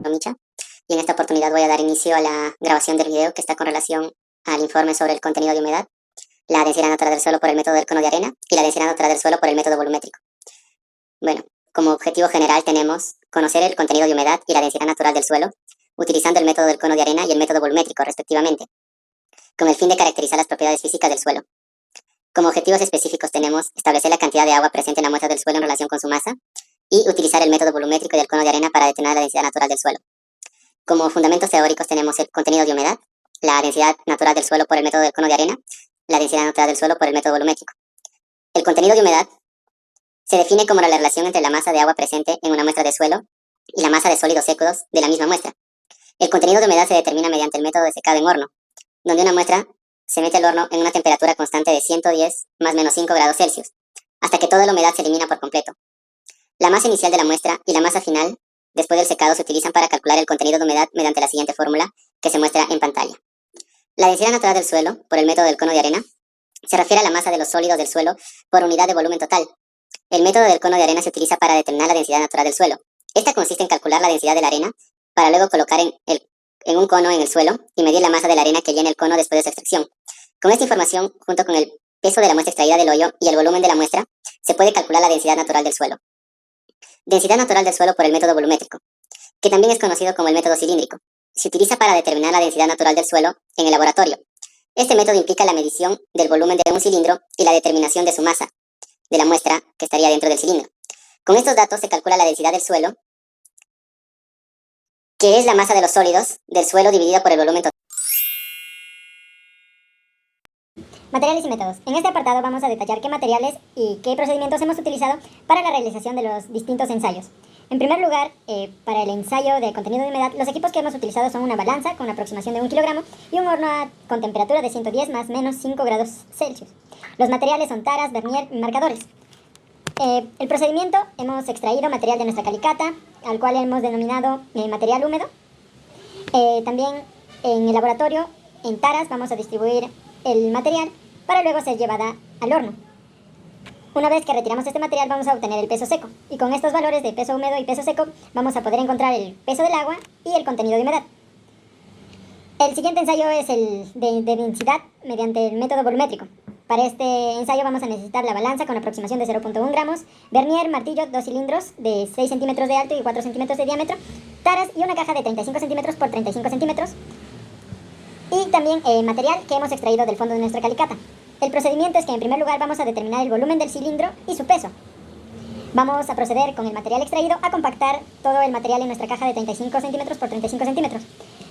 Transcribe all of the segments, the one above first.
Micha, y en esta oportunidad voy a dar inicio a la grabación del video que está con relación al informe sobre el contenido de humedad, la densidad natural del suelo por el método del cono de arena y la densidad natural del suelo por el método volumétrico. Bueno, como objetivo general tenemos conocer el contenido de humedad y la densidad natural del suelo, utilizando el método del cono de arena y el método volumétrico, respectivamente, con el fin de caracterizar las propiedades físicas del suelo. Como objetivos específicos tenemos establecer la cantidad de agua presente en la muestra del suelo en relación con su masa y utilizar el método volumétrico y del cono de arena para determinar la densidad natural del suelo. Como fundamentos teóricos tenemos el contenido de humedad, la densidad natural del suelo por el método del cono de arena, la densidad natural del suelo por el método volumétrico. El contenido de humedad se define como la relación entre la masa de agua presente en una muestra de suelo y la masa de sólidos secos de la misma muestra. El contenido de humedad se determina mediante el método de secado en horno, donde una muestra se mete al horno en una temperatura constante de 110 más menos 5 grados Celsius, hasta que toda la humedad se elimina por completo. La masa inicial de la muestra y la masa final, después del secado, se utilizan para calcular el contenido de humedad mediante la siguiente fórmula que se muestra en pantalla. La densidad natural del suelo, por el método del cono de arena, se refiere a la masa de los sólidos del suelo por unidad de volumen total. El método del cono de arena se utiliza para determinar la densidad natural del suelo. Esta consiste en calcular la densidad de la arena para luego colocar en un cono en el suelo y medir la masa de la arena que llena el cono después de su extracción. Con esta información, junto con el peso de la muestra extraída del hoyo y el volumen de la muestra, se puede calcular la densidad natural del suelo. Densidad natural del suelo por el método volumétrico, que también es conocido como el método cilíndrico. Se utiliza para determinar la densidad natural del suelo en el laboratorio. Este método implica la medición del volumen de un cilindro y la determinación de su masa, de la muestra que estaría dentro del cilindro. Con estos datos se calcula la densidad del suelo, que es la masa de los sólidos del suelo dividida por el volumen total. Materiales y métodos. En este apartado vamos a detallar qué materiales y qué procedimientos hemos utilizado para la realización de los distintos ensayos. En primer lugar, para el ensayo de contenido de humedad, los equipos que hemos utilizado son una balanza con una aproximación de 1 kilogramo y un horno con temperatura de 110 más menos 5 grados Celsius. Los materiales son taras, vernier y marcadores. El procedimiento, hemos extraído material de nuestra calicata, al cual hemos denominado material húmedo. También en el laboratorio, en taras, vamos a distribuir el material para luego ser llevada al horno. Una vez que retiramos este material vamos a obtener el peso seco, y con estos valores de peso húmedo y peso seco vamos a poder encontrar el peso del agua y el contenido de humedad. El siguiente ensayo es el de densidad mediante el método volumétrico. Para este ensayo vamos a necesitar la balanza con aproximación de 0.1 gramos, vernier, martillo, 2 cilindros de 6 centímetros de alto y 4 centímetros de diámetro, taras y una caja de 35 centímetros por 35 centímetros, y también material que hemos extraído del fondo de nuestra calicata. El procedimiento es que en primer lugar vamos a determinar el volumen del cilindro y su peso. Vamos a proceder con el material extraído a compactar todo el material en nuestra caja de 35 centímetros por 35 centímetros.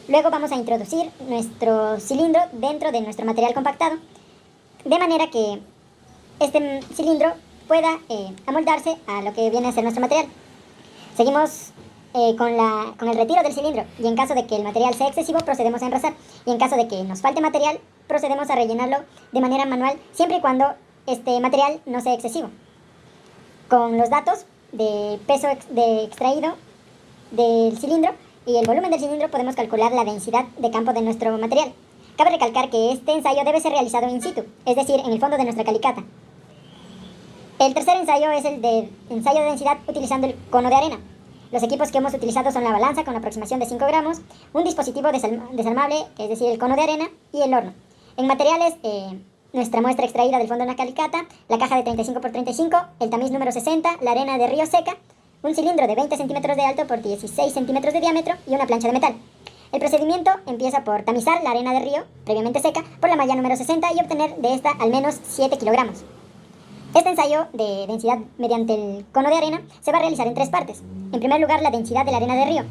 Luego vamos a introducir nuestro cilindro dentro de nuestro material compactado, de manera que este cilindro pueda amoldarse a lo que viene a ser nuestro material. Seguimos con el retiro del cilindro, y en caso de que el material sea excesivo procedemos a enrasar, y en caso de que nos falte material procedemos a rellenarlo de manera manual, siempre y cuando este material no sea excesivo. Con los datos de peso extraído del cilindro y el volumen del cilindro podemos calcular la densidad de campo de nuestro material. Cabe recalcar que este ensayo debe ser realizado in situ, es decir, en el fondo de nuestra calicata. El tercer ensayo es el de ensayo de densidad utilizando el cono de arena. Los equipos que hemos utilizado son la balanza con aproximación de 5 gramos, un dispositivo desarmable, es decir, el cono de arena, y el horno. En materiales, nuestra muestra extraída del fondo de la calicata, la caja de 35 por 35, el tamiz número 60, la arena de río seca, un cilindro de 20 centímetros de alto por 16 centímetros de diámetro y una plancha de metal. El procedimiento empieza por tamizar la arena de río, previamente seca, por la malla número 60 y obtener de esta al menos 7 kilogramos. Este ensayo de densidad mediante el cono de arena se va a realizar en 3 partes. En primer lugar, la densidad de la arena de río.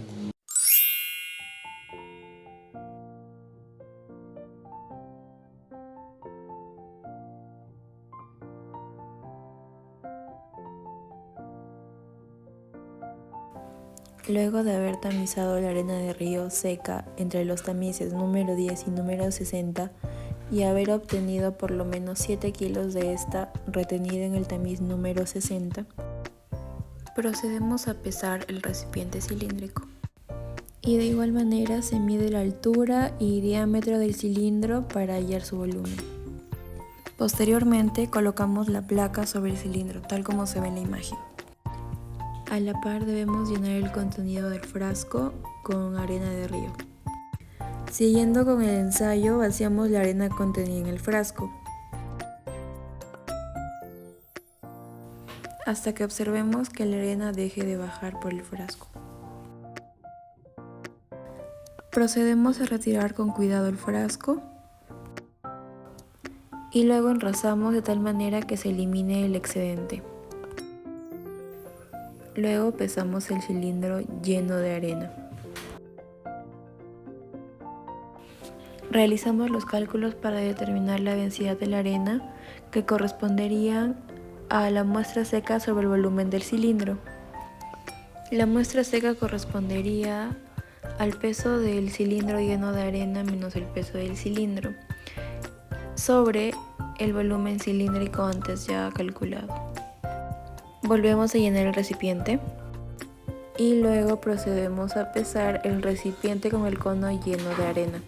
Luego de haber tamizado la arena de río seca entre los tamices número 10 y número 60 y haber obtenido por lo menos 7 kilos de esta retenida en el tamiz número 60, procedemos a pesar el recipiente cilíndrico. Y de igual manera se mide la altura y diámetro del cilindro para hallar su volumen. Posteriormente colocamos la placa sobre el cilindro, tal como se ve en la imagen. A la par debemos llenar el contenido del frasco con arena de río. Siguiendo con el ensayo, vaciamos la arena contenida en el frasco, hasta que observemos que la arena deje de bajar por el frasco. Procedemos a retirar con cuidado el frasco y luego enrasamos de tal manera que se elimine el excedente. Luego pesamos el cilindro lleno de arena. Realizamos los cálculos para determinar la densidad de la arena que corresponderían a la muestra seca sobre el volumen del cilindro. La muestra seca correspondería al peso del cilindro lleno de arena menos el peso del cilindro sobre el volumen cilíndrico antes ya calculado. Volvemos a llenar el recipiente y luego procedemos a pesar el recipiente con el cono lleno de arena.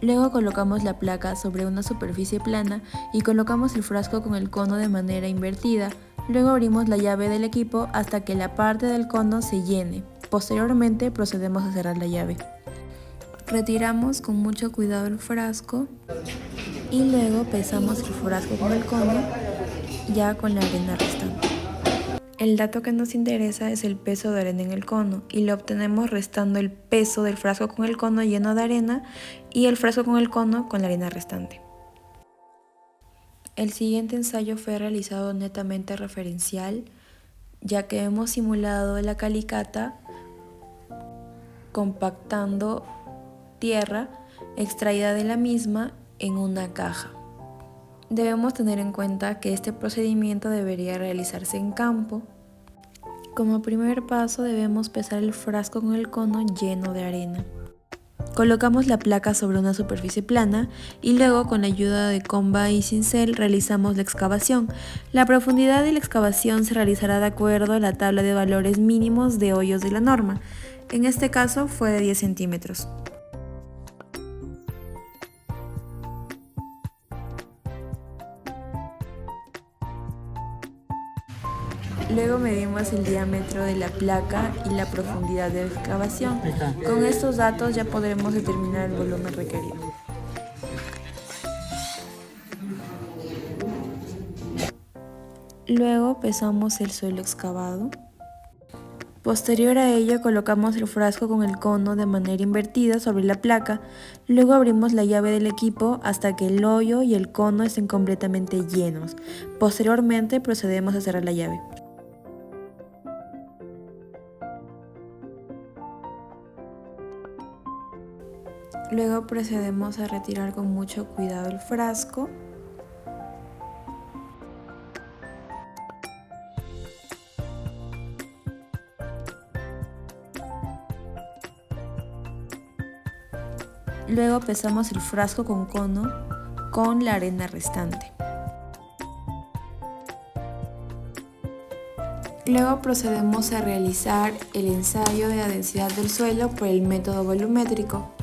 Luego colocamos la placa sobre una superficie plana y colocamos el frasco con el cono de manera invertida. Luego abrimos la llave del equipo hasta que la parte del cono se llene. Posteriormente procedemos a cerrar la llave. Retiramos con mucho cuidado el frasco y luego pesamos el frasco con el cono ya con la arena restante. El dato que nos interesa es el peso de arena en el cono y lo obtenemos restando el peso del frasco con el cono lleno de arena y el frasco con el cono con la arena restante. El siguiente ensayo fue realizado netamente referencial, ya que hemos simulado la calicata compactando tierra extraída de la misma en una caja. Debemos tener en cuenta que este procedimiento debería realizarse en campo. Como primer paso debemos pesar el frasco con el cono lleno de arena. Colocamos la placa sobre una superficie plana y luego con la ayuda de comba y cincel realizamos la excavación. La profundidad de la excavación se realizará de acuerdo a la tabla de valores mínimos de hoyos de la norma. En este caso fue de 10 centímetros. Luego medimos el diámetro de la placa y la profundidad de la excavación. Con estos datos ya podremos determinar el volumen requerido. Luego pesamos el suelo excavado. Posterior a ello colocamos el frasco con el cono de manera invertida sobre la placa. Luego abrimos la llave del equipo hasta que el hoyo y el cono estén completamente llenos. Posteriormente procedemos a cerrar la llave. Luego procedemos a retirar con mucho cuidado el frasco. Luego pesamos el frasco con cono con la arena restante. Luego procedemos a realizar el ensayo de la densidad del suelo por el método volumétrico.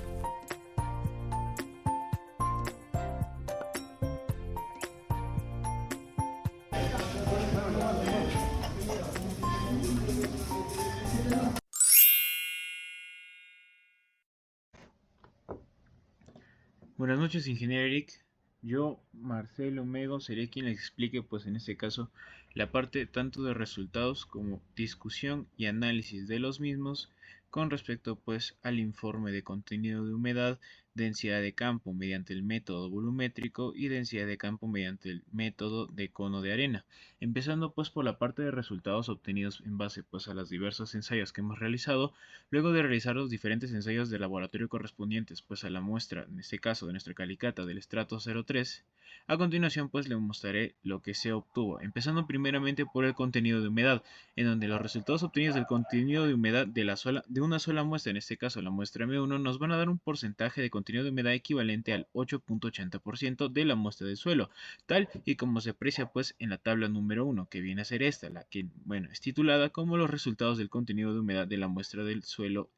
Buenas noches, ingeniero Eric. Yo, Marcelo Mego, seré quien les explique, pues en este caso, la parte tanto de resultados como discusión y análisis de los mismos con respecto, pues, al informe de contenido de humedad, densidad de campo mediante el método volumétrico y densidad de campo mediante el método de cono de arena. Empezando, pues, por la parte de resultados obtenidos en base, pues, a los diversos ensayos que hemos realizado. Luego de realizar los diferentes ensayos de laboratorio correspondientes pues a la muestra, en este caso de nuestra calicata del estrato 03, a continuación pues le mostraré lo que se obtuvo, empezando primeramente por el contenido de humedad, en donde los resultados obtenidos del contenido de humedad de una sola muestra, en este caso la muestra M1, nos van a dar un porcentaje de contenido de humedad equivalente al 8.80% de la muestra del suelo, tal y como se aprecia pues en la tabla número 1, que viene a ser esta, la que bueno es titulada como los resultados del contenido de humedad de la muestra del suelo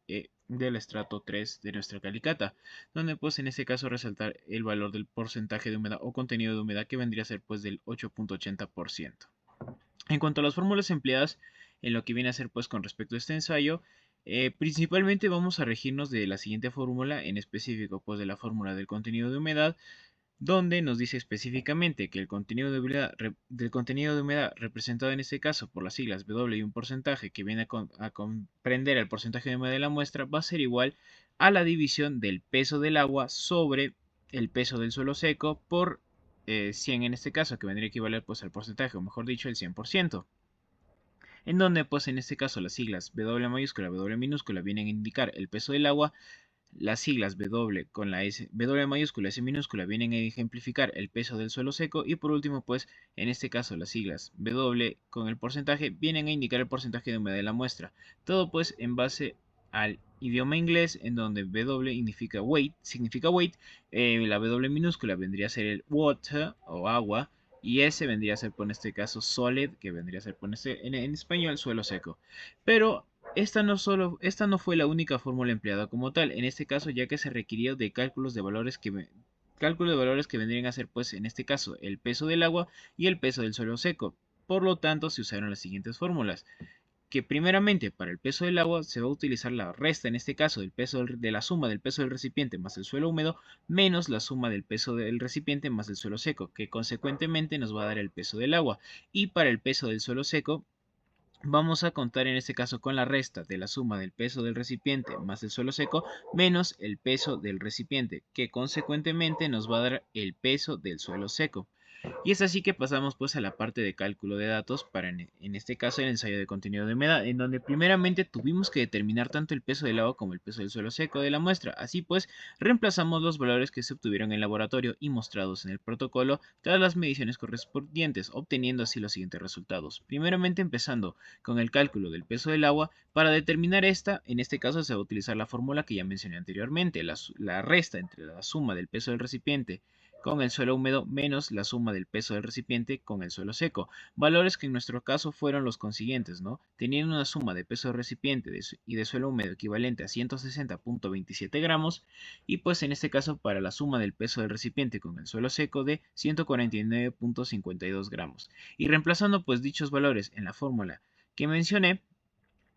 del estrato 3 de nuestra calicata, donde pues en este caso resaltar el valor del porcentaje de humedad o contenido de humedad que vendría a ser pues del 8.80%. En cuanto a las fórmulas empleadas en lo que viene a ser pues con respecto a este ensayo. Principalmente vamos a regirnos de la siguiente fórmula, en específico pues de la fórmula del contenido de humedad, donde nos dice específicamente que el contenido de humedad, del contenido de humedad representado en este caso por las siglas W y un porcentaje que viene a comprender el porcentaje de humedad de la muestra va a ser igual a la división del peso del agua sobre el peso del suelo seco por 100 en este caso, que vendría a equivaler pues al porcentaje, o mejor dicho, el 100%. En donde pues en este caso las siglas W mayúscula, W minúscula vienen a indicar el peso del agua, las siglas W con la S, W mayúscula, S minúscula vienen a ejemplificar el peso del suelo seco y por último pues en este caso las siglas W con el porcentaje vienen a indicar el porcentaje de humedad de la muestra. Todo pues en base al idioma inglés en donde W significa weight, la W minúscula vendría a ser el water o agua y S vendría a ser por este caso solid, que vendría a ser por en español suelo seco. Pero esta no fue la única fórmula empleada como tal, en este caso ya que se requirió de cálculos de valores que vendrían a ser pues en este caso el peso del agua y el peso del suelo seco. Por lo tanto se usaron las siguientes fórmulas, que primeramente para el peso del agua se va a utilizar la resta, en este caso de la suma del peso del recipiente más el suelo húmedo, menos la suma del peso del recipiente más el suelo seco, que consecuentemente nos va a dar el peso del agua. Y para el peso del suelo seco, vamos a contar en este caso con la resta de la suma del peso del recipiente más el suelo seco menos el peso del recipiente, que consecuentemente nos va a dar el peso del suelo seco. Y es así que pasamos pues a la parte de cálculo de datos para en este caso el ensayo de contenido de humedad, en donde primeramente tuvimos que determinar tanto el peso del agua como el peso del suelo seco de la muestra. Así pues, reemplazamos los valores que se obtuvieron en el laboratorio y mostrados en el protocolo tras las mediciones correspondientes, obteniendo así los siguientes resultados. Primeramente empezando con el cálculo del peso del agua, para determinar esta, en este caso se va a utilizar la fórmula que ya mencioné anteriormente, la resta entre la suma del peso del recipiente con el suelo húmedo menos la suma del peso del recipiente con el suelo seco. Valores que en nuestro caso fueron los consiguientes, ¿no? Teniendo una suma de peso del recipiente y de suelo húmedo equivalente a 160.27 gramos y pues en este caso para la suma del peso del recipiente con el suelo seco de 149.52 gramos. Y reemplazando pues dichos valores en la fórmula que mencioné,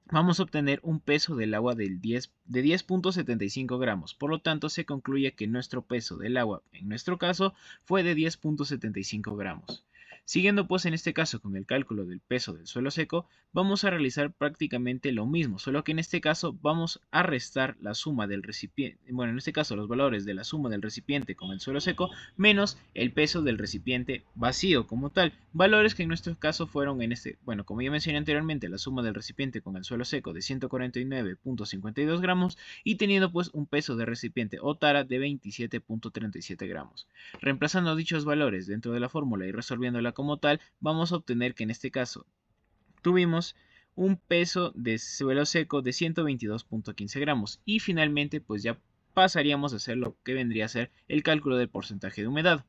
vamos a obtener un peso del agua de 10.75 gramos. Por lo tanto, se concluye que nuestro peso del agua, en nuestro caso, fue de 10.75 gramos. Siguiendo pues en este caso con el cálculo del peso del suelo seco, vamos a realizar prácticamente lo mismo, solo que en este caso vamos a restar la suma del recipiente, bueno, en este caso los valores de la suma del recipiente con el suelo seco menos el peso del recipiente vacío como tal, valores que en nuestro caso fueron bueno, como ya mencioné anteriormente, la suma del recipiente con el suelo seco de 149.52 gramos y teniendo pues un peso de recipiente o tara de 27.37 gramos. Reemplazando dichos valores dentro de la fórmula y resolviéndola como tal, vamos a obtener que en este caso tuvimos un peso de suelo seco de 122.15 gramos y finalmente pues ya pasaríamos a hacer lo que vendría a ser el cálculo del porcentaje de humedad,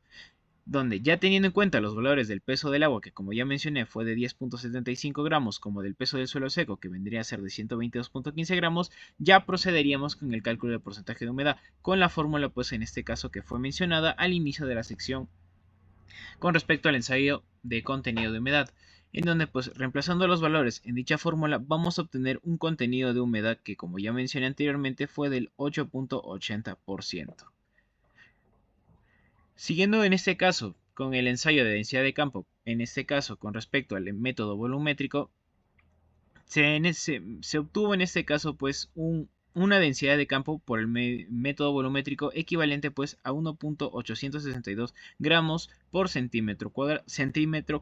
donde ya teniendo en cuenta los valores del peso del agua, que como ya mencioné fue de 10.75 gramos, como del peso del suelo seco, que vendría a ser de 122.15 gramos, ya procederíamos con el cálculo del porcentaje de humedad, con la fórmula pues en este caso que fue mencionada al inicio de la sección con respecto al ensayo de contenido de humedad, en donde pues reemplazando los valores en dicha fórmula vamos a obtener un contenido de humedad que como ya mencioné anteriormente fue del 8.80%. Siguiendo en este caso con el ensayo de densidad de campo, en este caso con respecto al método volumétrico, se obtuvo en este caso pues una densidad de campo por el método volumétrico equivalente pues a 1.862 gramos por centímetro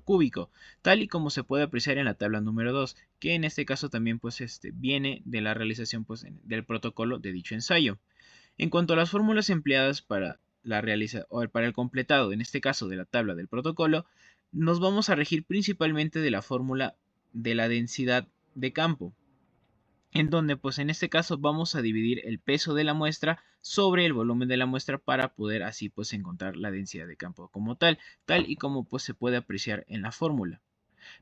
cúbico, tal y como se puede apreciar en la tabla número 2, que en este caso también pues viene de la realización pues del protocolo de dicho ensayo. En cuanto a las fórmulas empleadas para para el completado, en este caso de la tabla del protocolo, nos vamos a regir principalmente de la fórmula de la densidad de campo, en donde pues en este caso vamos a dividir el peso de la muestra sobre el volumen de la muestra para poder así pues encontrar la densidad de campo como tal y como pues se puede apreciar en la fórmula.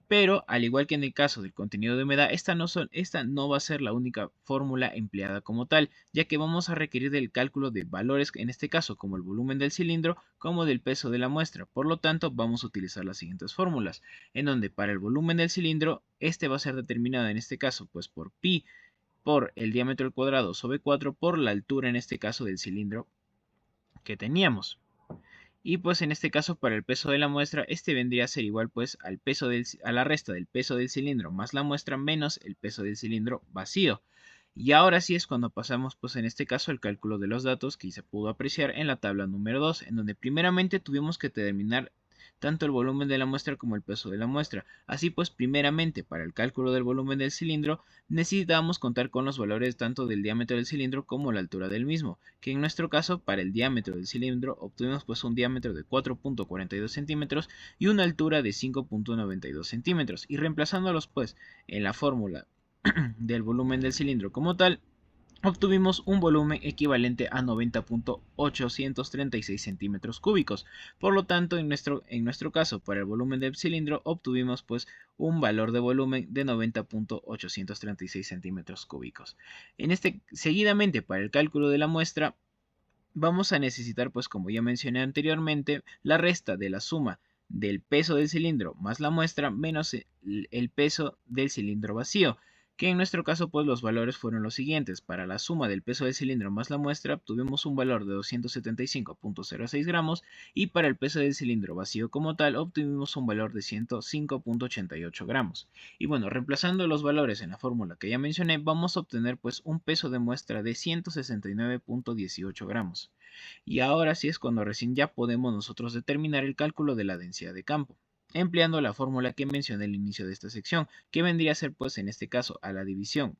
Pero, al igual que en el caso del contenido de humedad, esta no va a ser la única fórmula empleada como tal, ya que vamos a requerir del cálculo de valores, en este caso, como el volumen del cilindro, como del peso de la muestra. Por lo tanto, vamos a utilizar las siguientes fórmulas, en donde para el volumen del cilindro, este va a ser determinado en este caso, pues por pi por el diámetro al cuadrado sobre 4 por la altura, en este caso, del cilindro que teníamos. Y pues en este caso para el peso de la muestra, este vendría a ser igual pues a la resta del peso del cilindro más la muestra menos el peso del cilindro vacío. Y ahora sí es cuando pasamos pues en este caso al cálculo de los datos que se pudo apreciar en la tabla número 2, en donde primeramente tuvimos que determinar tanto el volumen de la muestra como el peso de la muestra. Así pues, primeramente, para el cálculo del volumen del cilindro, necesitábamos contar con los valores tanto del diámetro del cilindro como la altura del mismo, que en nuestro caso, para el diámetro del cilindro, obtuvimos pues un diámetro de 4.42 centímetros y una altura de 5.92 centímetros. Y reemplazándolos pues en la fórmula del volumen del cilindro como tal, obtuvimos un volumen equivalente a 90.836 centímetros cúbicos. Por lo tanto, en nuestro caso, para el volumen del cilindro, obtuvimos pues un valor de volumen de 90.836 centímetros cúbicos. Seguidamente, para el cálculo de la muestra, vamos a necesitar, pues como ya mencioné anteriormente, la resta de la suma del peso del cilindro más la muestra menos el peso del cilindro vacío, que en nuestro caso pues los valores fueron los siguientes. Para la suma del peso del cilindro más la muestra obtuvimos un valor de 275.06 gramos y para el peso del cilindro vacío como tal obtuvimos un valor de 105.88 gramos. Y bueno, reemplazando los valores en la fórmula que ya mencioné, vamos a obtener pues un peso de muestra de 169.18 gramos. Y ahora sí es cuando recién ya podemos nosotros determinar el cálculo de la densidad de campo, empleando la fórmula que mencioné al inicio de esta sección, que vendría a ser pues en este caso a la división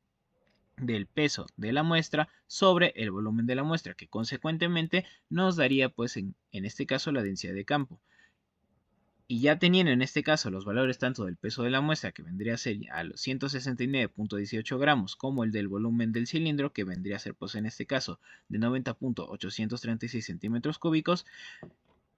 del peso de la muestra sobre el volumen de la muestra, que consecuentemente nos daría pues en este caso la densidad de campo. Y ya teniendo en este caso los valores tanto del peso de la muestra, que vendría a ser a los 169.18 gramos, como el del volumen del cilindro, que vendría a ser pues en este caso de 90.836 centímetros cúbicos,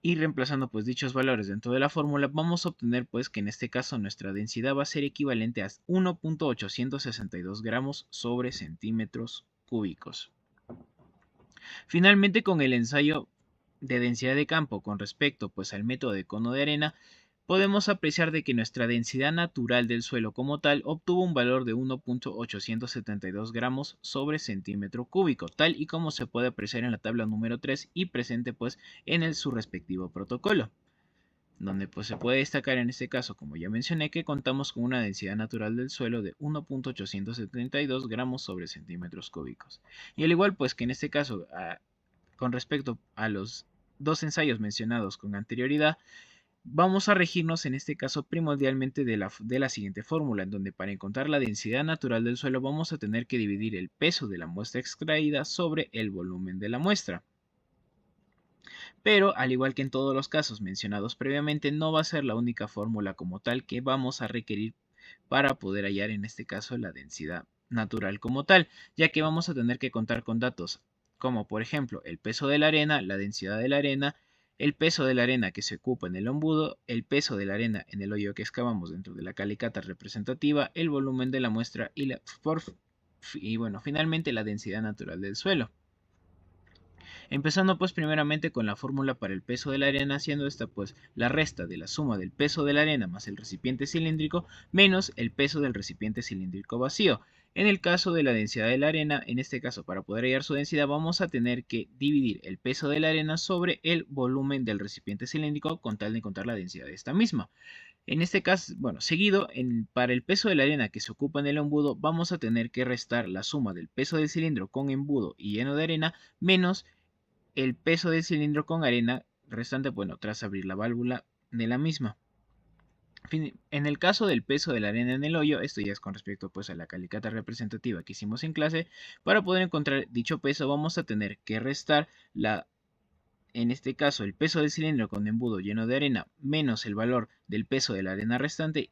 y reemplazando pues dichos valores dentro de la fórmula, vamos a obtener pues que en este caso nuestra densidad va a ser equivalente a 1.862 gramos sobre centímetros cúbicos. Finalmente, con el ensayo de densidad de campo con respecto pues al método de cono de arena, podemos apreciar de que nuestra densidad natural del suelo como tal obtuvo un valor de 1.872 gramos sobre centímetro cúbico, tal y como se puede apreciar en la tabla número 3 y presente pues en su respectivo protocolo, donde pues se puede destacar en este caso, como ya mencioné, que contamos con una densidad natural del suelo de 1.872 gramos sobre centímetros cúbicos. Y al igual pues que en este caso, con respecto a los dos ensayos mencionados con anterioridad, vamos a regirnos en este caso primordialmente de la siguiente fórmula, en donde para encontrar la densidad natural del suelo vamos a tener que dividir el peso de la muestra extraída sobre el volumen de la muestra. Pero, al igual que en todos los casos mencionados previamente, no va a ser la única fórmula como tal que vamos a requerir para poder hallar en este caso la densidad natural como tal, ya que vamos a tener que contar con datos como por ejemplo el peso de la arena, la densidad de la arena, el peso de la arena que se ocupa en el embudo, el peso de la arena en el hoyo que excavamos dentro de la calicata representativa, el volumen de la muestra y bueno, finalmente la densidad natural del suelo. Empezando pues primeramente con la fórmula para el peso de la arena, siendo esta pues la resta de la suma del peso de la arena más el recipiente cilíndrico menos el peso del recipiente cilíndrico vacío. En el caso de la densidad de la arena, en este caso para poder hallar su densidad vamos a tener que dividir el peso de la arena sobre el volumen del recipiente cilíndrico con tal de encontrar la densidad de esta misma. En este caso, bueno, seguido, para el peso de la arena que se ocupa en el embudo, vamos a tener que restar la suma del peso del cilindro con embudo y lleno de arena menos el peso del cilindro con arena restante, bueno, tras abrir la válvula de la misma. En el caso del peso de la arena en el hoyo, esto ya es con respecto pues a la calicata representativa que hicimos en clase, para poder encontrar dicho peso vamos a tener que restar en este caso el peso del cilindro con embudo lleno de arena menos el valor del peso de la arena restante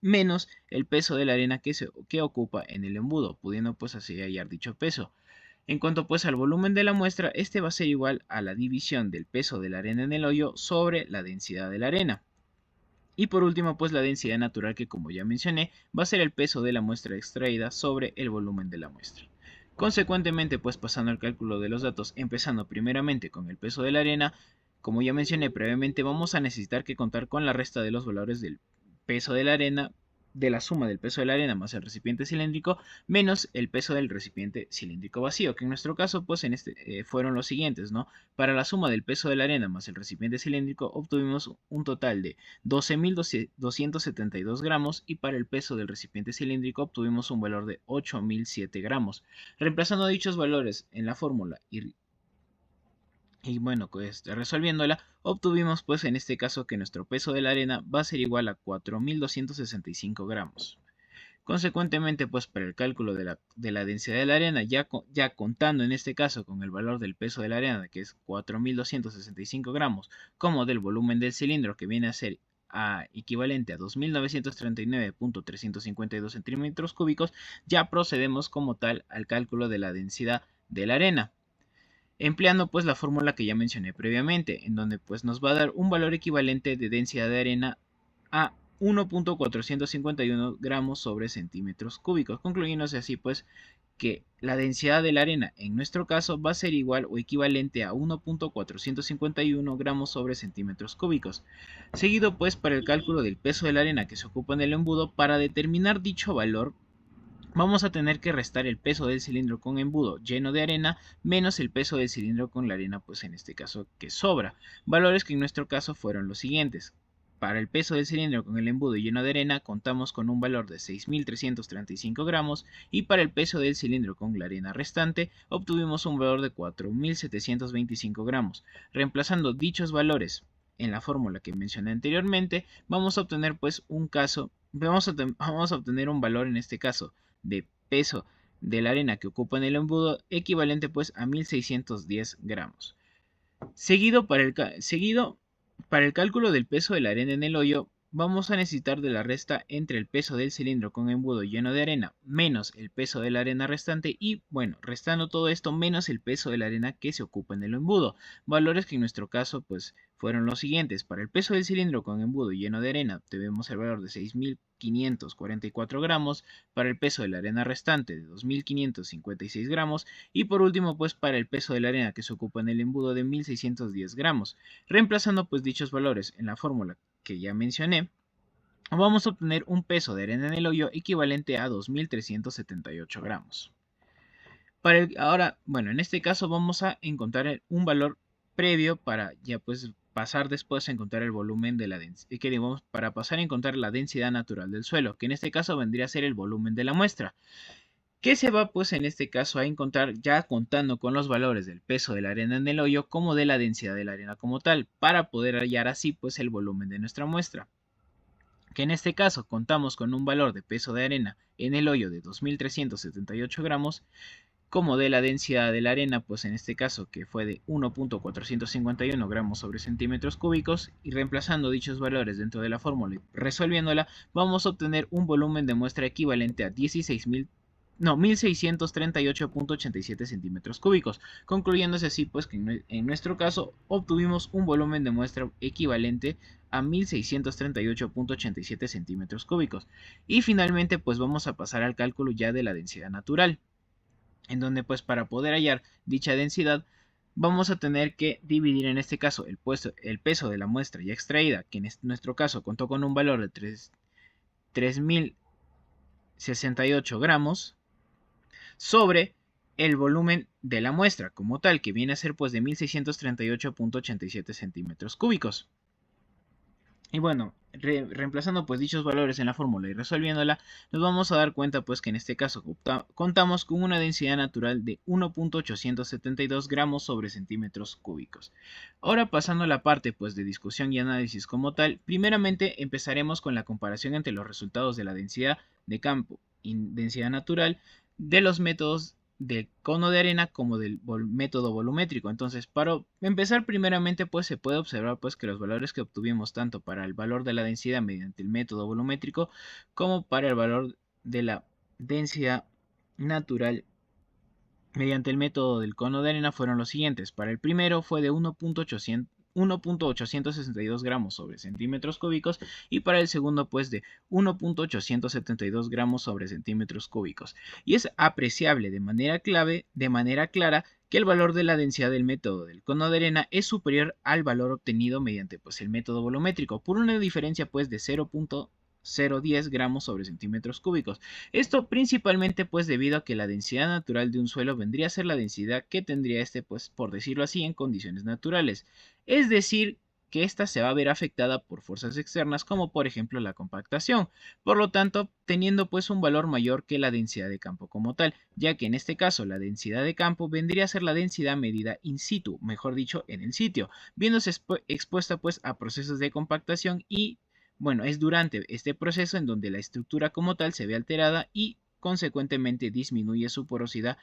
menos el peso de la arena que ocupa en el embudo, pudiendo pues así hallar dicho peso. En cuanto pues al volumen de la muestra, este va a ser igual a la división del peso de la arena en el hoyo sobre la densidad de la arena. Y por último, pues la densidad natural, que como ya mencioné, va a ser el peso de la muestra extraída sobre el volumen de la muestra. Consecuentemente, pues pasando al cálculo de los datos, empezando primeramente con el peso de la arena, como ya mencioné previamente, vamos a necesitar que contar con la resta de los valores del peso de la arena, de la suma del peso de la arena más el recipiente cilíndrico, menos el peso del recipiente cilíndrico vacío, que en nuestro caso, pues fueron los siguientes, ¿no? Para la suma del peso de la arena más el recipiente cilíndrico, obtuvimos un total de 12.272 gramos, y para el peso del recipiente cilíndrico obtuvimos un valor de 8.007 gramos. Reemplazando dichos valores en la fórmula y bueno, pues resolviéndola, obtuvimos pues en este caso que nuestro peso de la arena va a ser igual a 4.265 gramos. Consecuentemente, pues para el cálculo de la densidad de la arena, ya contando en este caso con el valor del peso de la arena, que es 4.265 gramos, como del volumen del cilindro, que viene a ser equivalente a 2.939.352 centímetros cúbicos, ya procedemos como tal al cálculo de la densidad de la arena, empleando pues la fórmula que ya mencioné previamente, en donde pues nos va a dar un valor equivalente de densidad de arena a 1.451 gramos sobre centímetros cúbicos, concluyéndose así pues que la densidad de la arena en nuestro caso va a ser igual o equivalente a 1.451 gramos sobre centímetros cúbicos. Seguido pues para el cálculo del peso de la arena que se ocupa en el embudo, para determinar dicho valor vamos a tener que restar el peso del cilindro con embudo lleno de arena menos el peso del cilindro con la arena, pues en este caso que sobra. Valores que en nuestro caso fueron los siguientes. Para el peso del cilindro con el embudo lleno de arena contamos con un valor de 6.335 gramos, y para el peso del cilindro con la arena restante obtuvimos un valor de 4.725 gramos. Reemplazando dichos valores en la fórmula que mencioné anteriormente, vamos a obtener pues vamos a obtener un valor en este caso de peso de la arena que ocupa en el embudo equivalente pues a 1.610 gramos. Seguido para el cálculo del peso de la arena en el hoyo, vamos a necesitar de la resta entre el peso del cilindro con embudo lleno de arena menos el peso de la arena restante, y bueno, restando todo esto menos el peso de la arena que se ocupa en el embudo. Valores que en nuestro caso pues fueron los siguientes. Para el peso del cilindro con embudo lleno de arena tenemos el valor de 6.544 gramos, para el peso de la arena restante de 2.556 gramos, y por último pues para el peso de la arena que se ocupa en el embudo de 1.610 gramos. Reemplazando pues dichos valores en la fórmula que ya mencioné, vamos a obtener un peso de arena en el hoyo equivalente a 2.378 gramos. Ahora, bueno, en este caso vamos a encontrar un valor previo para ya pues pasar después a encontrar el volumen de la densidad, para pasar a encontrar la densidad natural del suelo, que en este caso vendría a ser el volumen de la muestra, que se va pues en este caso a encontrar ya contando con los valores del peso de la arena en el hoyo como de la densidad de la arena como tal, para poder hallar así pues el volumen de nuestra muestra, que en este caso contamos con un valor de peso de arena en el hoyo de 2.378 gramos, como de la densidad de la arena, pues en este caso que fue de 1.451 gramos sobre centímetros cúbicos, y reemplazando dichos valores dentro de la fórmula y resolviéndola, vamos a obtener un volumen de muestra equivalente a 1.638.87 centímetros cúbicos, concluyéndose así pues que en nuestro caso obtuvimos un volumen de muestra equivalente a 1.638.87 centímetros cúbicos. Y finalmente pues vamos a pasar al cálculo ya de la densidad natural, en donde pues para poder hallar dicha densidad vamos a tener que dividir en este caso el peso de la muestra ya extraída, que en nuestro caso contó con un valor de 3.068 gramos, sobre el volumen de la muestra como tal, que viene a ser pues de 1.638.87 centímetros cúbicos. Y bueno, reemplazando pues dichos valores en la fórmula y resolviéndola, nos vamos a dar cuenta pues que en este caso contamos con una densidad natural de 1.872 gramos sobre centímetros cúbicos. Ahora pasando a la parte pues de discusión y análisis como tal, primeramente empezaremos con la comparación entre los resultados de la densidad de campo y densidad natural de los métodos del cono de arena como del método volumétrico. Entonces, para empezar primeramente pues se puede observar pues que los valores que obtuvimos tanto para el valor de la densidad mediante el método volumétrico como para el valor de la densidad natural mediante el método del cono de arena fueron los siguientes. Para el primero fue de 1.862 gramos sobre centímetros cúbicos y para el segundo pues de 1.872 gramos sobre centímetros cúbicos. Y es apreciable de manera clara que el valor de la densidad del método del cono de arena es superior al valor obtenido mediante pues el método volumétrico por una diferencia pues de 0.010 gramos sobre centímetros cúbicos. Esto principalmente pues debido a que la densidad natural de un suelo vendría a ser la densidad que tendría este pues por decirlo así en condiciones naturales. Es decir, que ésta se va a ver afectada por fuerzas externas como por ejemplo la compactación, por lo tanto teniendo pues un valor mayor que la densidad de campo como tal, ya que en este caso la densidad de campo vendría a ser la densidad medida in situ, mejor dicho en el sitio, viéndose expuesta pues a procesos de compactación y bueno, es durante este proceso en donde la estructura como tal se ve alterada y consecuentemente disminuye su porosidad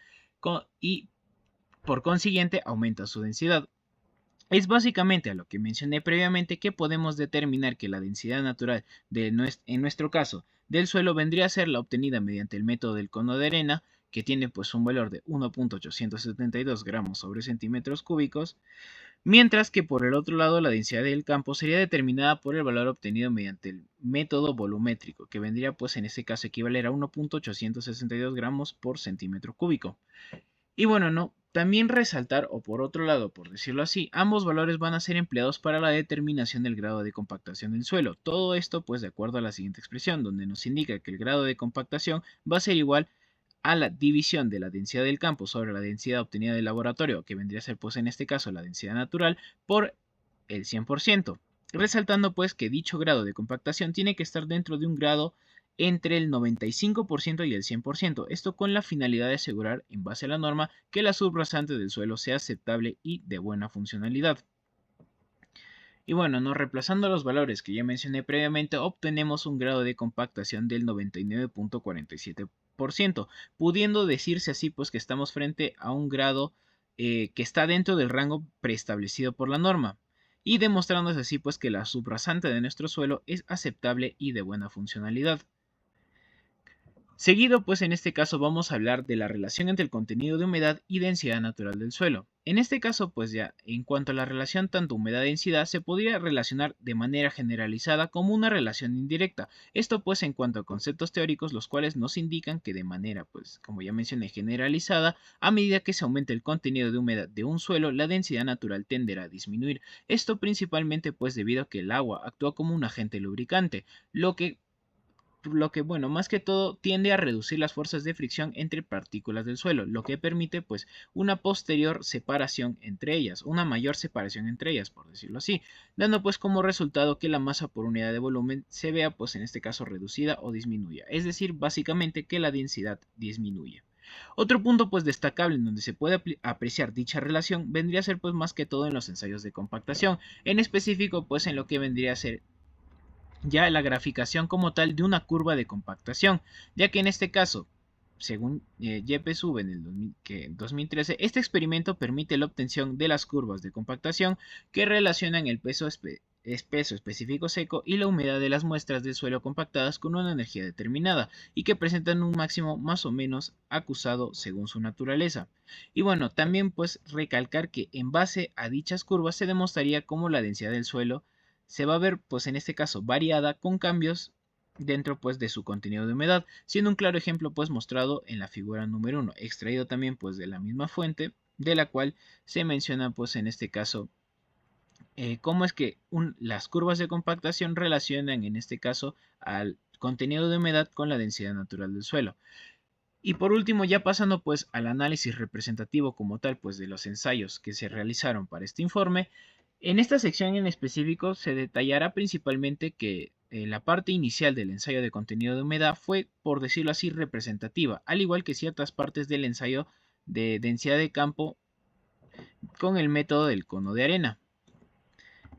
y por consiguiente aumenta su densidad. Es básicamente a lo que mencioné previamente que podemos determinar que la densidad natural en nuestro caso del suelo vendría a ser la obtenida mediante el método del cono de arena, que tiene pues un valor de 1.872 gramos sobre centímetros cúbicos, mientras que por el otro lado la densidad del campo sería determinada por el valor obtenido mediante el método volumétrico, que vendría pues en este caso equivaler a 1.862 gramos por centímetro cúbico. Y bueno, no, también resaltar, o por otro lado, por decirlo así, ambos valores van a ser empleados para la determinación del grado de compactación del suelo. Todo esto pues de acuerdo a la siguiente expresión, donde nos indica que el grado de compactación va a ser igual a la división de la densidad del campo sobre la densidad obtenida del laboratorio, que vendría a ser pues en este caso la densidad natural, por el 100%. Resaltando pues que dicho grado de compactación tiene que estar dentro de un grado entre el 95% y el 100%, esto con la finalidad de asegurar, en base a la norma, que la subrasante del suelo sea aceptable y de buena funcionalidad. Y bueno, no reemplazando los valores que ya mencioné previamente, obtenemos un grado de compactación del 99.47%, pudiendo decirse así pues que estamos frente a un grado que está dentro del rango preestablecido por la norma, y demostrándose así pues que la subrasante de nuestro suelo es aceptable y de buena funcionalidad. Seguido, pues en este caso vamos a hablar de la relación entre el contenido de humedad y densidad natural del suelo. En este caso, pues ya, en cuanto a la relación tanto humedad-densidad, se podría relacionar de manera generalizada como una relación indirecta. Esto pues en cuanto a conceptos teóricos, los cuales nos indican que de manera, pues como ya mencioné, generalizada, a medida que se aumente el contenido de humedad de un suelo, la densidad natural tenderá a disminuir. Esto principalmente pues debido a que el agua actúa como un agente lubricante, lo que bueno, más que todo tiende a reducir las fuerzas de fricción entre partículas del suelo, lo que permite pues una posterior separación entre ellas, una mayor separación entre ellas, por decirlo así, dando pues como resultado que la masa por unidad de volumen se vea pues en este caso reducida o disminuya, es decir, básicamente que la densidad disminuye. Otro punto pues destacable en donde se puede apreciar dicha relación vendría a ser pues más que todo en los ensayos de compactación, en específico pues en lo que vendría a ser ya la graficación como tal de una curva de compactación, ya que en este caso, según Yepes en el 2013, este experimento permite la obtención de las curvas de compactación que relacionan el peso espeso específico seco y la humedad de las muestras del suelo compactadas con una energía determinada y que presentan un máximo más o menos acusado según su naturaleza. Y bueno, también pues recalcar que en base a dichas curvas se demostraría cómo la densidad del suelo se va a ver pues en este caso variada con cambios dentro pues de su contenido de humedad, siendo un claro ejemplo pues mostrado en la figura número 1, extraído también pues de la misma fuente de la cual se menciona pues en este caso cómo es que las curvas de compactación relacionan en este caso al contenido de humedad con la densidad natural del suelo. Y por último, ya pasando pues al análisis representativo como tal pues de los ensayos que se realizaron para este informe, en esta sección en específico se detallará principalmente que la parte inicial del ensayo de contenido de humedad fue, por decirlo así, representativa, al igual que ciertas partes del ensayo de densidad de campo con el método del cono de arena.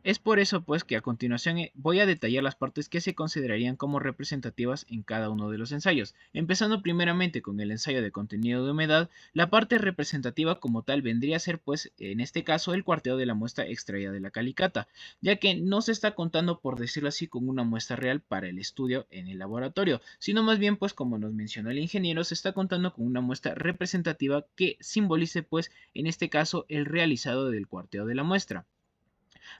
Es por eso pues que a continuación voy a detallar las partes que se considerarían como representativas en cada uno de los ensayos. Empezando primeramente con el ensayo de contenido de humedad, la parte representativa como tal vendría a ser pues en este caso el cuarteo de la muestra extraída de la calicata, ya que no se está contando por decirlo así con una muestra real para el estudio en el laboratorio, sino más bien pues como nos mencionó el ingeniero se está contando con una muestra representativa que simbolice pues en este caso el realizado del cuarteo de la muestra.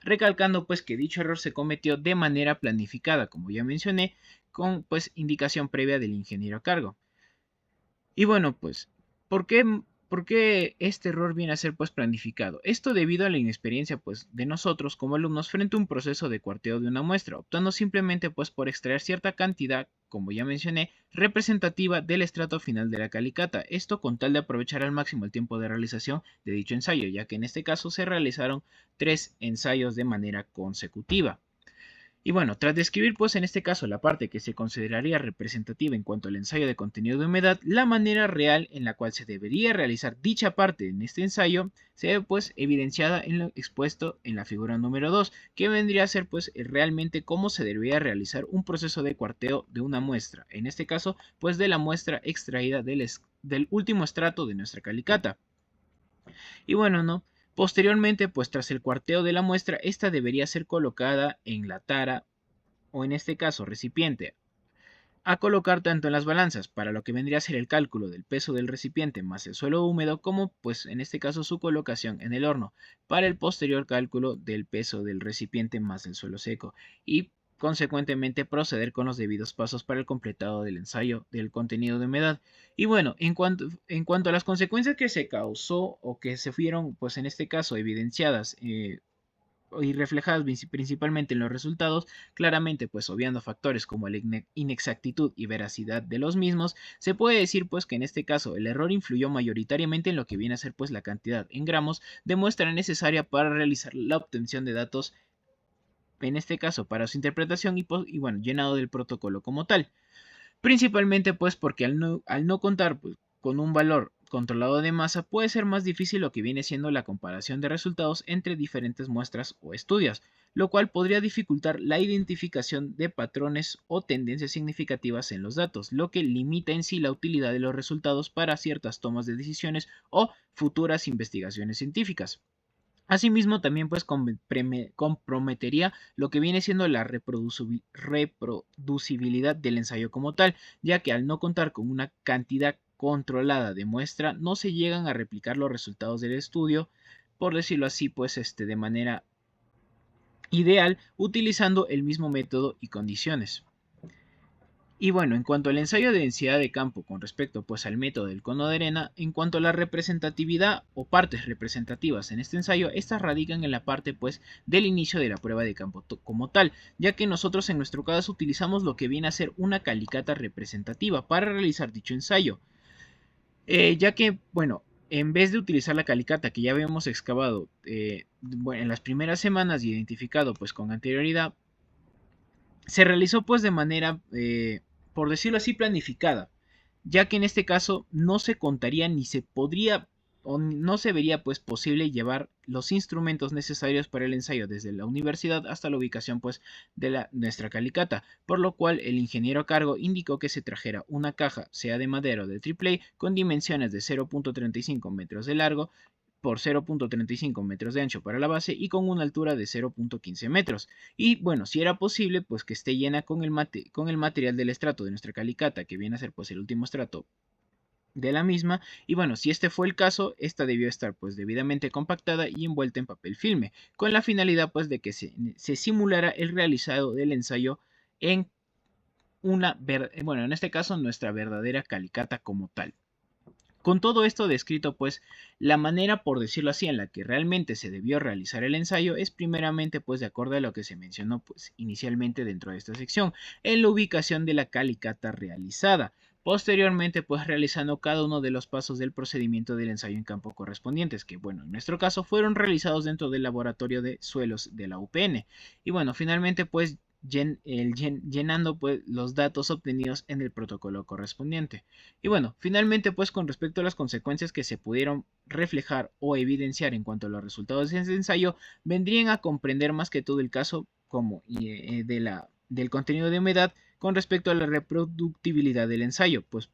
recalcando pues que dicho error se cometió de manera planificada, como ya mencioné, con pues indicación previa del ingeniero a cargo. Y bueno, pues, ¿por qué este error viene a ser pues planificado? Esto debido a la inexperiencia pues de nosotros como alumnos frente a un proceso de cuarteo de una muestra, optando simplemente pues por extraer cierta cantidad, como ya mencioné, representativa del estrato final de la calicata, esto con tal de aprovechar al máximo el tiempo de realización de dicho ensayo, ya que en este caso se realizaron 3 ensayos de manera consecutiva. Y bueno, tras describir pues en este caso la parte que se consideraría representativa en cuanto al ensayo de contenido de humedad, la manera real en la cual se debería realizar dicha parte en este ensayo se ve pues evidenciada en lo expuesto en la figura número 2, que vendría a ser pues realmente cómo se debería realizar un proceso de cuarteo de una muestra, en este caso pues de la muestra extraída del último estrato de nuestra calicata. Y bueno, ¿no? Posteriormente, pues tras el cuarteo de la muestra, esta debería ser colocada en la tara o en este caso recipiente a colocar tanto en las balanzas para lo que vendría a ser el cálculo del peso del recipiente más el suelo húmedo como pues en este caso su colocación en el horno para el posterior cálculo del peso del recipiente más el suelo seco y consecuentemente proceder con los debidos pasos para el completado del ensayo del contenido de humedad. Y bueno, en cuanto a las consecuencias que se causó o que se fueron pues en este caso evidenciadas y reflejadas principalmente en los resultados, claramente pues obviando factores como la inexactitud y veracidad de los mismos, se puede decir pues que en este caso el error influyó mayoritariamente en lo que viene a ser pues la cantidad en gramos de muestra necesaria para realizar la obtención de datos, en este caso para su interpretación y bueno, llenado del protocolo como tal. Principalmente pues porque al no contar pues, con un valor controlado de masa puede ser más difícil lo que viene siendo la comparación de resultados entre diferentes muestras o estudios, lo cual podría dificultar la identificación de patrones o tendencias significativas en los datos, lo que limita en sí la utilidad de los resultados para ciertas tomas de decisiones o futuras investigaciones científicas. Asimismo, también pues comprometería lo que viene siendo la reproducibilidad del ensayo como tal, ya que al no contar con una cantidad controlada de muestra, no se llegan a replicar los resultados del estudio, por decirlo así, pues de manera ideal, utilizando el mismo método y condiciones. Y bueno, en cuanto al ensayo de densidad de campo con respecto pues al método del cono de arena, en cuanto a la representatividad o partes representativas en este ensayo, estas radican en la parte pues del inicio de la prueba de campo como tal, ya que nosotros en nuestro caso utilizamos lo que viene a ser una calicata representativa para realizar dicho ensayo, ya que bueno, en vez de utilizar la calicata que ya habíamos excavado en las primeras semanas y identificado pues con anterioridad, se realizó pues de manera, por decirlo así, planificada, ya que en este caso no se contaría ni se podría o no se vería pues posible llevar los instrumentos necesarios para el ensayo desde la universidad hasta la ubicación pues de nuestra calicata, por lo cual el ingeniero a cargo indicó que se trajera una caja, sea de madera o de AAA, con dimensiones de 0.35 metros de largo por 0.35 metros de ancho para la base y con una altura de 0.15 metros. Y bueno, si era posible, pues que esté llena con el material del estrato de nuestra calicata, que viene a ser pues el último estrato de la misma. Y bueno, si este fue el caso, esta debió estar pues debidamente compactada y envuelta en papel filme, con la finalidad pues de que se simulara el realizado del ensayo en en este caso nuestra verdadera calicata como tal. Con todo esto descrito, pues, la manera, por decirlo así, en la que realmente se debió realizar el ensayo es primeramente, pues, de acuerdo a lo que se mencionó, pues, inicialmente dentro de esta sección, en la ubicación de la calicata realizada. Posteriormente, pues, realizando cada uno de los pasos del procedimiento del ensayo en campo correspondientes, que, bueno, en nuestro caso fueron realizados dentro del laboratorio de suelos de la UPN. Y bueno, finalmente, pues, llenando pues, los datos obtenidos en el protocolo correspondiente. Y bueno, finalmente pues con respecto a las consecuencias que se pudieron reflejar o evidenciar en cuanto a los resultados de ese ensayo, vendrían a comprender más que todo el caso como del contenido de humedad con respecto a la reproductibilidad del ensayo, pues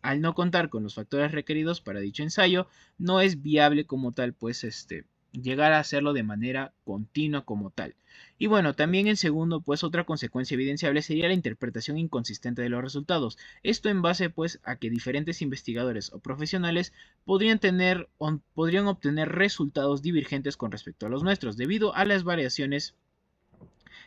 al no contar con los factores requeridos para dicho ensayo, no es viable como tal pues llegar a hacerlo de manera continua como tal. Y bueno, también en segundo, pues otra consecuencia evidenciable sería la interpretación inconsistente de los resultados. Esto en base pues a que diferentes investigadores o profesionales podrían obtener resultados divergentes con respecto a los nuestros, debido a las variaciones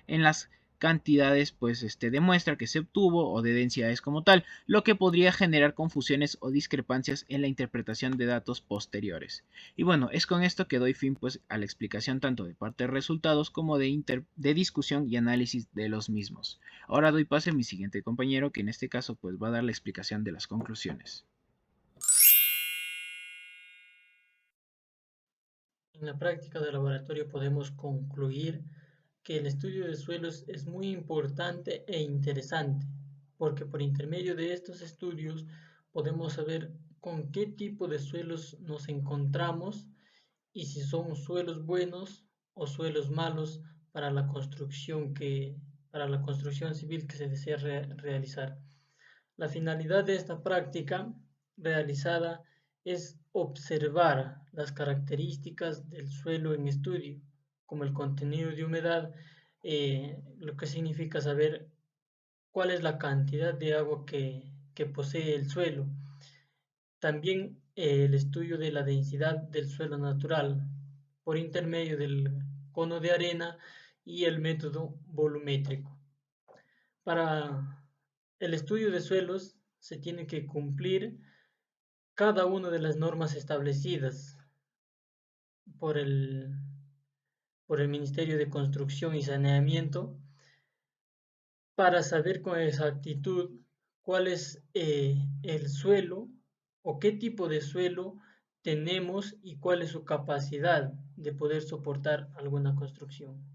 en las cantidades pues de muestra que se obtuvo o de densidades como tal, lo que podría generar confusiones o discrepancias en la interpretación de datos posteriores. Y bueno, es con esto que doy fin pues a la explicación tanto de parte de resultados como de discusión y análisis de los mismos. Ahora doy paso a mi siguiente compañero, que en este caso pues va a dar la explicación de las conclusiones. En la práctica de laboratorio podemos concluir que el estudio de suelos es muy importante e interesante, porque por intermedio de estos estudios podemos saber con qué tipo de suelos nos encontramos y si son suelos buenos o suelos malos para la para la construcción civil que se desea realizar. La finalidad de esta práctica realizada es observar las características del suelo en estudio, como el contenido de humedad, lo que significa saber cuál es la cantidad de agua que posee el suelo. También el estudio de la densidad del suelo natural por intermedio del cono de arena y el método volumétrico. Para el estudio de suelos se tiene que cumplir cada una de las normas establecidas por por el Ministerio de Construcción y Saneamiento para saber con exactitud cuál es el suelo o qué tipo de suelo tenemos y cuál es su capacidad de poder soportar alguna construcción.